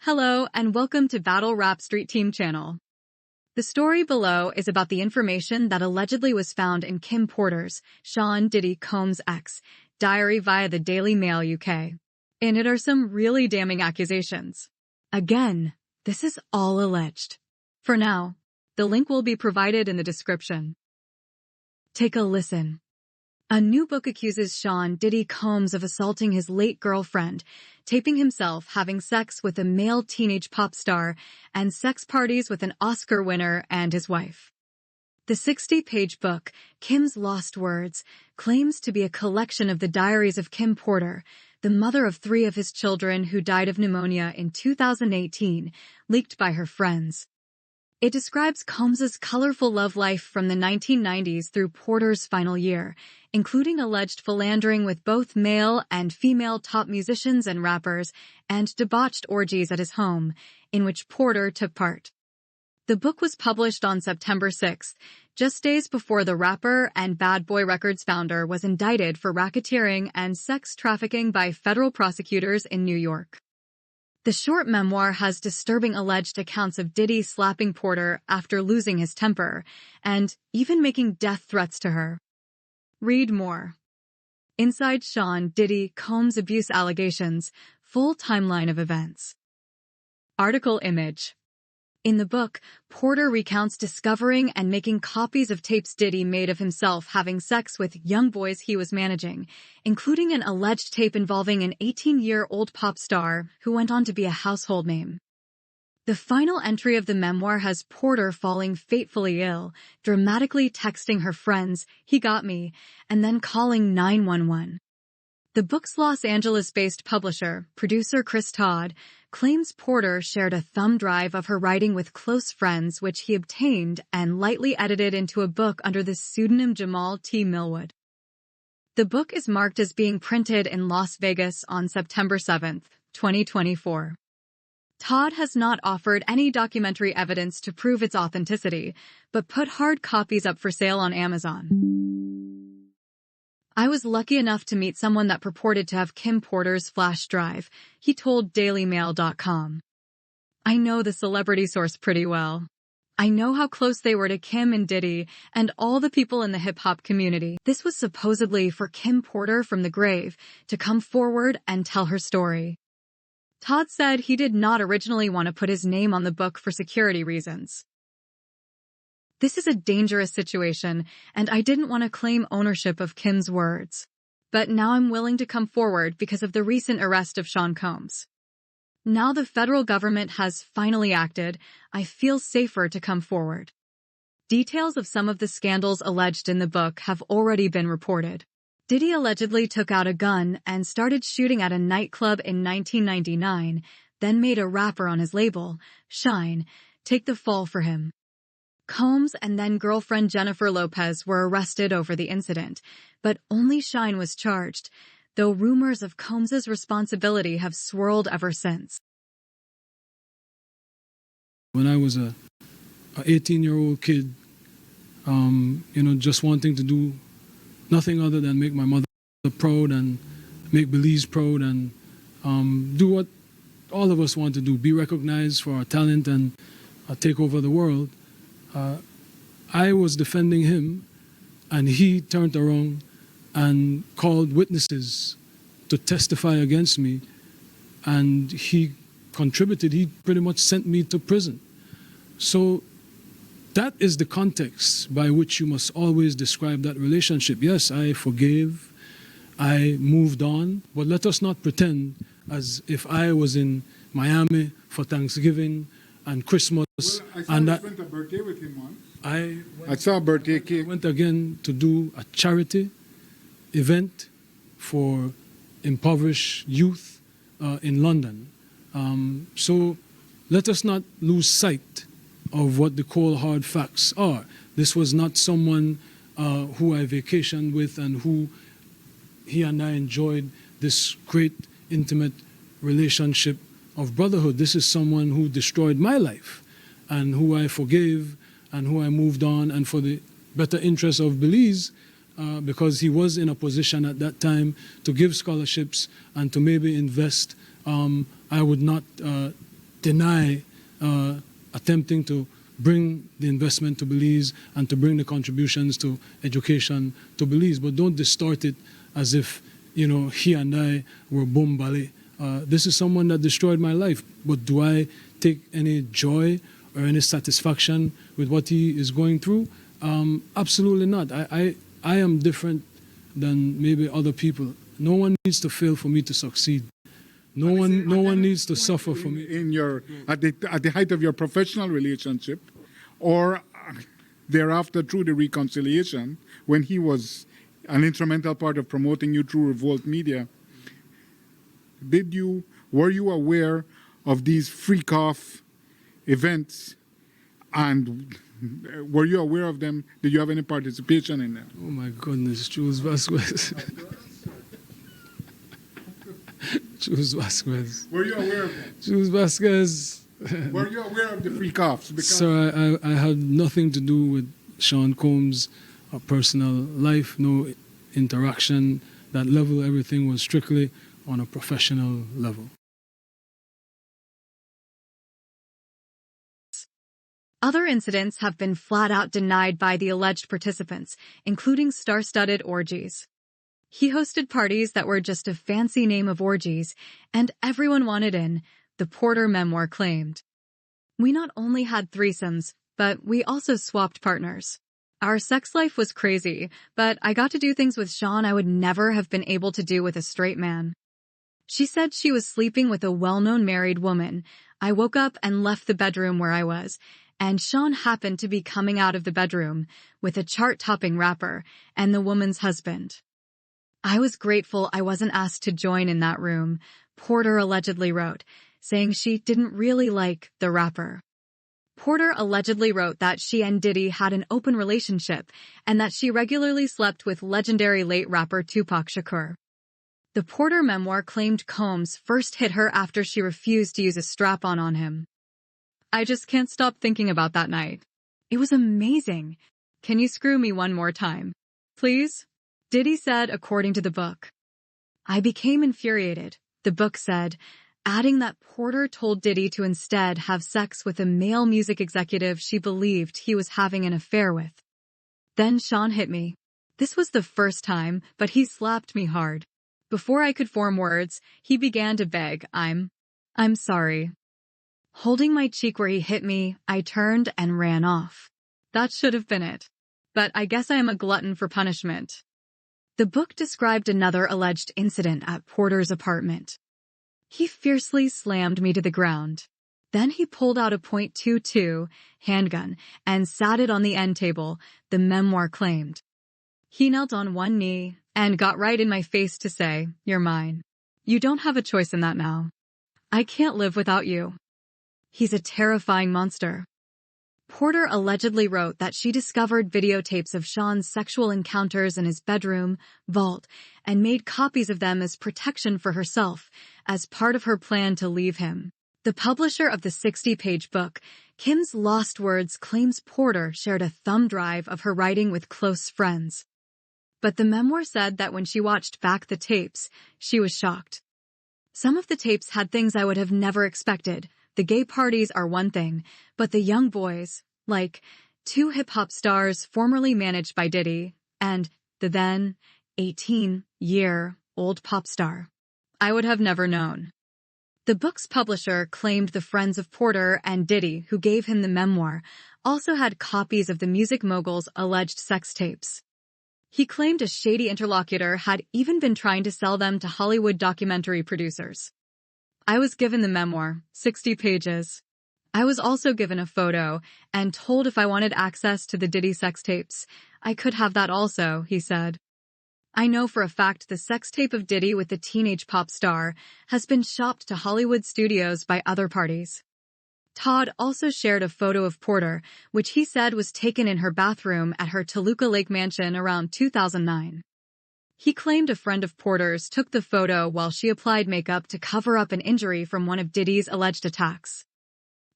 Hello and welcome to Battle Rap Street Team channel. The story below is about the information that allegedly was found in Kim Porter's, Sean Diddy Combs' ex, diary via the Daily Mail UK. In it are some really damning accusations. Again, this is all alleged. For now, the link will be provided in the description. Take a listen. A new book accuses Sean Diddy Combs of assaulting his late girlfriend, taping himself having sex with a male teenage pop star, and sex parties with an Oscar winner and his wife. The 60-page book, Kim's Lost Words, claims to be a collection of the diaries of Kim Porter, the mother of 3 of his children who died of pneumonia in 2018, leaked by her friends. It describes Combs's colorful love life from the 1990s through Porter's final year, including alleged philandering with both male and female top musicians and rappers, and debauched orgies at his home, in which Porter took part. The book was published on September 6, just days before the rapper and Bad Boy Records founder was indicted for racketeering and sex trafficking by federal prosecutors in New York. The short memoir has disturbing alleged accounts of Diddy slapping Porter after losing his temper, and even making death threats to her. Read more. Inside Sean Diddy Combs' abuse allegations, full timeline of events. Article image. In the book, Porter recounts discovering and making copies of tapes Diddy made of himself having sex with young boys he was managing, including an alleged tape involving an 18-year-old pop star who went on to be a household name. The final entry of the memoir has Porter falling fatefully ill, dramatically texting her friends, "He got me," and then calling 911. The book's Los Angeles-based publisher, producer Chris Todd, claims Porter shared a thumb drive of her writing with close friends which he obtained and lightly edited into a book under the pseudonym Jamal T. Millwood. The book is marked as being printed in Las Vegas on September 7, 2024. Todd has not offered any documentary evidence to prove its authenticity, but put hard copies up for sale on Amazon. I was lucky enough to meet someone that purported to have Kim Porter's flash drive, he told DailyMail.com. I know the celebrity source pretty well. I know how close they were to Kim and Diddy and all the people in the hip-hop community. This was supposedly for Kim Porter from the grave to come forward and tell her story. Todd said he did not originally want to put his name on the book for security reasons. This is a dangerous situation, and I didn't want to claim ownership of Kim's words. But now I'm willing to come forward because of the recent arrest of Sean Combs. Now the federal government has finally acted, I feel safer to come forward. Details of some of the scandals alleged in the book have already been reported. Diddy allegedly took out a gun and started shooting at a nightclub in 1999, then made a rapper on his label, Shine, take the fall for him. Combs and then-girlfriend Jennifer Lopez were arrested over the incident, but only Shine was charged, though rumors of Combs's responsibility have swirled ever since. When I was a 18-year-old kid, just wanting to do nothing other than make my mother proud and make Belize proud and do what all of us want to do, be recognized for our talent and take over the world. I was defending him, and he turned around and called witnesses to testify against me, and he contributed. He pretty much sent me to prison. So that is the context by which you must always describe that relationship. Yes, I forgave, I moved on, but let us not pretend as if I was in Miami for Thanksgiving and Christmas. Well, I went a birthday with him once. I saw a birthday cake. I went again to do a charity event for impoverished youth in London. So let us not lose sight of what the cold hard facts are. This was not someone who I vacationed with and who he and I enjoyed this great intimate relationship of brotherhood. This is someone who destroyed my life and who I forgave and who I moved on, and for the better interest of Belize, because he was in a position at that time to give scholarships and to maybe invest, I would not deny attempting to bring the investment to Belize and to bring the contributions to education to Belize, but don't distort it as if, he and I were boom ballet. This is someone that destroyed my life, but do I take any joy or any satisfaction with what he is going through? Absolutely not. I am different than maybe other people. No one needs to fail for me to succeed. No one needs to suffer for me. At the height of your professional relationship, or thereafter through the reconciliation, when he was an instrumental part of promoting you through Revolt Media, were you aware of these freak-off events, and were you aware of them? Did you have any participation in them? Oh my goodness, Jules Vasquez. Jules Vasquez. Were you aware of them? Jules Vasquez. Were you aware of the freak-offs? Sir, I had nothing to do with Sean Combs' personal life, no interaction. That level, everything was strictly on a professional level. Other incidents have been flat out denied by the alleged participants, including star-studded orgies. He hosted parties that were just a fancy name of orgies, and everyone wanted in, the Porter memoir claimed. We not only had threesomes, but we also swapped partners. Our sex life was crazy, but I got to do things with Sean I would never have been able to do with a straight man. She said she was sleeping with a well-known married woman. I woke up and left the bedroom where I was, and Sean happened to be coming out of the bedroom with a chart-topping rapper and the woman's husband. I was grateful I wasn't asked to join in that room, Porter allegedly wrote, saying she didn't really like the rapper. Porter allegedly wrote that she and Diddy had an open relationship and that she regularly slept with legendary late rapper Tupac Shakur. The Porter memoir claimed Combs first hit her after she refused to use a strap-on on him. I just can't stop thinking about that night. It was amazing. Can you screw me one more time? Please? Diddy said, according to the book. I became infuriated, the book said, adding that Porter told Diddy to instead have sex with a male music executive she believed he was having an affair with. Then Sean hit me. This was the first time, but he slapped me hard. Before I could form words, he began to beg, I'm sorry. Holding my cheek where he hit me, I turned and ran off. That should have been it. But I guess I am a glutton for punishment. The book described another alleged incident at Porter's apartment. He fiercely slammed me to the ground. Then he pulled out a .22 handgun and sat it on the end table, the memoir claimed. He knelt on one knee and got right in my face to say, "You're mine. You don't have a choice in that now. I can't live without you." He's a terrifying monster. Porter allegedly wrote that she discovered videotapes of Sean's sexual encounters in his bedroom, vault, and made copies of them as protection for herself, as part of her plan to leave him. The publisher of the 60-page book, Kim's Lost Words, claims Porter shared a thumb drive of her writing with close friends. But the memoir said that when she watched back the tapes, she was shocked. Some of the tapes had things I would have never expected. The gay parties are one thing, but the young boys, like 2 hip-hop stars formerly managed by Diddy, and the then 18-year-old pop star, I would have never known. The book's publisher claimed the friends of Porter and Diddy who gave him the memoir also had copies of the music mogul's alleged sex tapes. He claimed a shady interlocutor had even been trying to sell them to Hollywood documentary producers. I was given the memoir, 60 pages. I was also given a photo and told if I wanted access to the Diddy sex tapes, I could have that also, he said. I know for a fact the sex tape of Diddy with the teenage pop star has been shopped to Hollywood studios by other parties. Todd also shared a photo of Porter, which he said was taken in her bathroom at her Toluca Lake mansion around 2009. He claimed a friend of Porter's took the photo while she applied makeup to cover up an injury from one of Diddy's alleged attacks.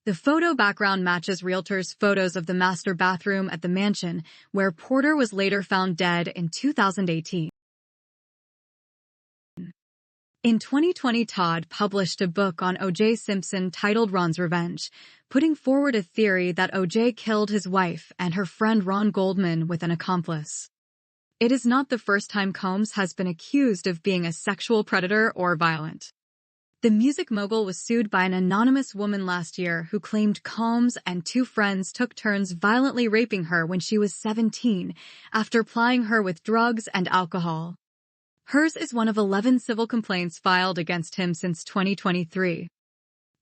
The photo background matches realtors' photos of the master bathroom at the mansion, where Porter was later found dead in 2018. In 2020, Todd published a book on O.J. Simpson titled Ron's Revenge, putting forward a theory that O.J. killed his wife and her friend Ron Goldman with an accomplice. It is not the first time Combs has been accused of being a sexual predator or violent. The music mogul was sued by an anonymous woman last year who claimed Combs and two friends took turns violently raping her when she was 17 after plying her with drugs and alcohol. Hers is one of 11 civil complaints filed against him since 2023.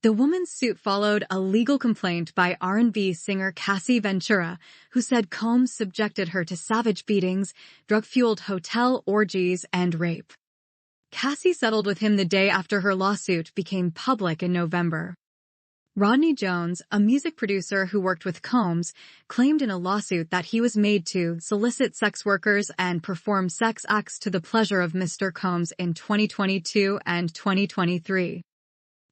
The woman's suit followed a legal complaint by R&B singer Cassie Ventura, who said Combs subjected her to savage beatings, drug-fueled hotel orgies, and rape. Cassie settled with him the day after her lawsuit became public in November. Rodney Jones, a music producer who worked with Combs, claimed in a lawsuit that he was made to solicit sex workers and perform sex acts to the pleasure of Mr. Combs in 2022 and 2023.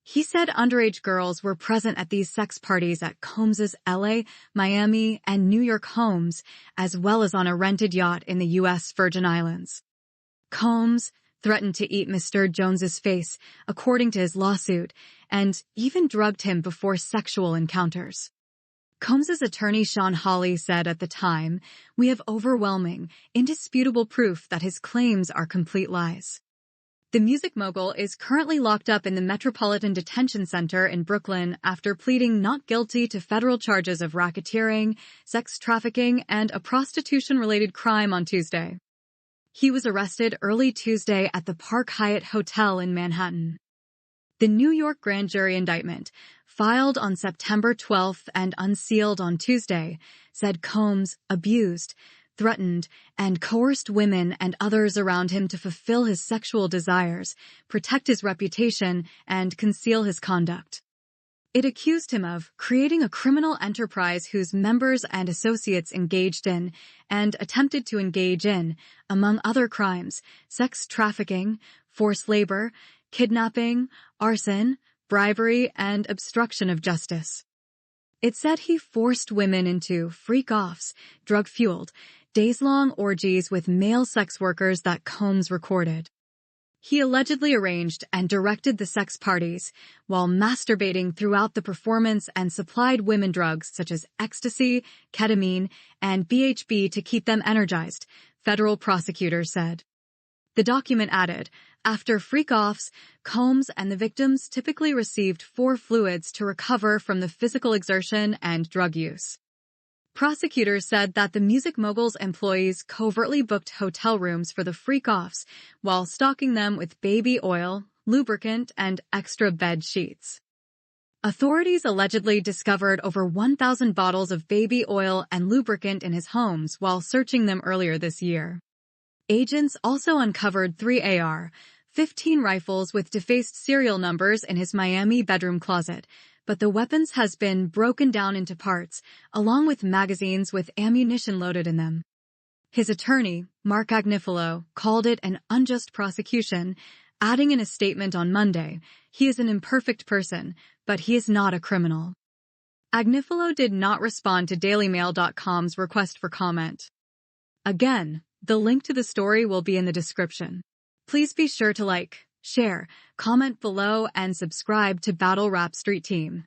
He said underage girls were present at these sex parties at Combs's LA, Miami, and New York homes, as well as on a rented yacht in the U.S. Virgin Islands. Combs threatened to eat Mr. Jones's face, according to his lawsuit, and even drugged him before sexual encounters. Combs's attorney Sean Hawley said at the time, "We have overwhelming, indisputable proof that his claims are complete lies." The music mogul is currently locked up in the Metropolitan Detention Center in Brooklyn after pleading not guilty to federal charges of racketeering, sex trafficking, and a prostitution-related crime on Tuesday. He was arrested early Tuesday at the Park Hyatt Hotel in Manhattan. The New York grand jury indictment, filed on September 12th and unsealed on Tuesday, said Combs abused, threatened, and coerced women and others around him to fulfill his sexual desires, protect his reputation, and conceal his conduct. It accused him of creating a criminal enterprise whose members and associates engaged in and attempted to engage in, among other crimes, sex trafficking, forced labor, kidnapping, arson, bribery, and obstruction of justice. It said he forced women into freak-offs, drug-fueled, days-long orgies with male sex workers that Combs recorded. He allegedly arranged and directed the sex parties while masturbating throughout the performance and supplied women drugs such as ecstasy, ketamine, and BHB to keep them energized, federal prosecutors said. The document added, after freak-offs, Combs and the victims typically received 4 fluids to recover from the physical exertion and drug use. Prosecutors said that the music mogul's employees covertly booked hotel rooms for the freak-offs while stocking them with baby oil, lubricant, and extra bed sheets. Authorities allegedly discovered over 1,000 bottles of baby oil and lubricant in his homes while searching them earlier this year. Agents also uncovered 3 AR-15 rifles with defaced serial numbers in his Miami bedroom closet, but the weapons has been broken down into parts, along with magazines with ammunition loaded in them. His attorney, Mark Agnifilo, called it an unjust prosecution, adding in a statement on Monday, "He is an imperfect person, but he is not a criminal." Agnifilo did not respond to DailyMail.com's request for comment. Again, the link to the story will be in the description. Please be sure to like, share, comment below, and subscribe to Battle Rap Street Team.